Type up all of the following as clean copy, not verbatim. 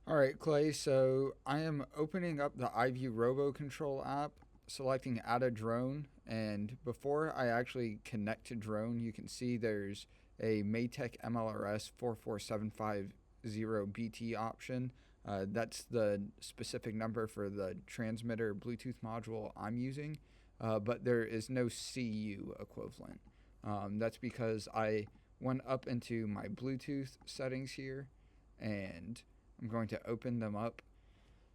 All right, Clay, so I am opening up the iVue RoboControl app, selecting Add a Drone, and before I actually connect to drone, you can see there's a Matek mLRS 44750BT option. That's the specific number for the transmitter Bluetooth module I'm using, but there is no CU equivalent. That's because I went up into my Bluetooth settings here, and I'm going to open them up.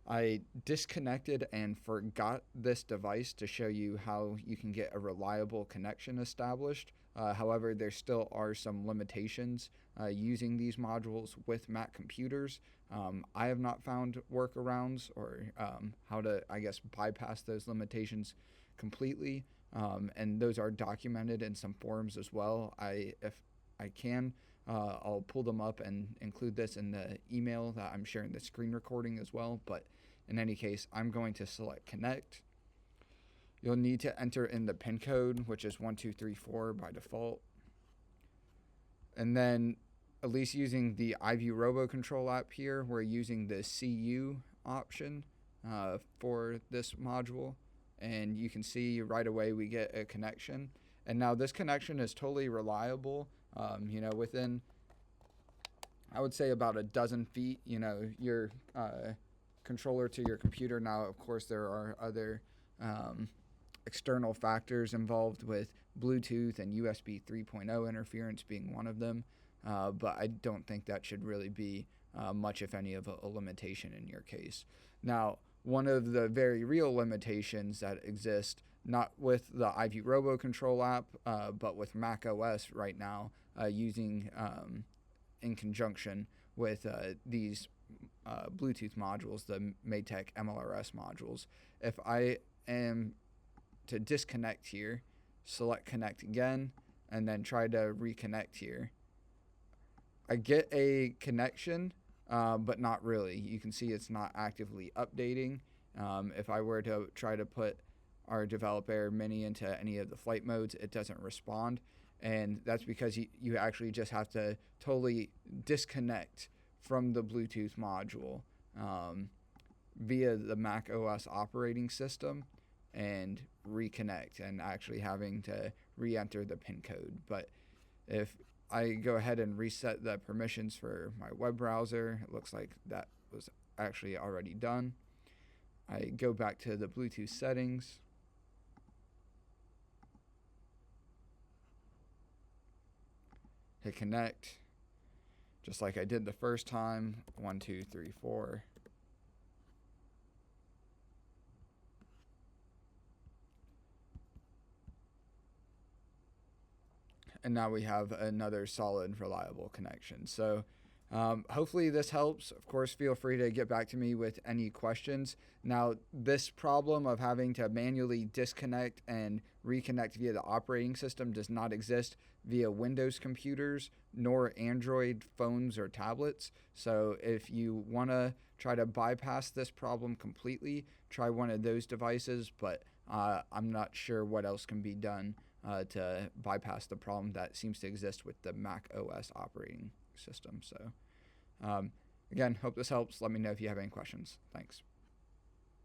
I disconnected and forgot this device to show you how you can get a reliable connection established. However, there still are some limitations using these modules with Mac computers. I have not found workarounds or how to, I guess, bypass those limitations completely. And those are documented in some forums as well. If I can, I'll pull them up and include this in the email that I'm sharing the screen recording as well. But in any case, I'm going to select connect. You'll need to enter in the pin code, which is 1234 by default. And then, at least using the iVue RoboControl app here, we're using the CU option for this module. And you can see right away we get a connection. And now this connection is totally reliable. Within, I would say, about a dozen feet, your controller to your computer. Now, of course, there are other external factors involved with Bluetooth and USB 3.0 interference being one of them, but I don't think that should really be much, if any, of a limitation in your case. Now, one of the very real limitations that exist, not with the iVue RoboControl app, but with macOS right now, using in conjunction with these Bluetooth modules, the Matek mLRS modules. If I am to disconnect here, select connect again, and then try to reconnect here, I get a connection, but not really. You can see it's not actively updating. If I were to try to put our developer mini into any of the flight modes, it doesn't respond. And that's because you actually just have to totally disconnect from the Bluetooth module via the macOS operating system and reconnect, and actually having to re-enter the pin code. But if I go ahead and reset the permissions for my web browser, it looks like that was actually already done. I go back to the Bluetooth settings, hit connect, just like I did the first time. 1, 2, 3, 4. And now we have another solid, reliable connection. So hopefully this helps. Of course, feel free to get back to me with any questions. Now, this problem of having to manually disconnect and reconnect via the operating system does not exist via Windows computers nor Android phones or tablets. So if you want to try to bypass this problem completely, try one of those devices, but I'm not sure what else can be done to bypass the problem that seems to exist with the Mac OS operating system. So again, hope this helps. Let me know if you have any questions. Thanks.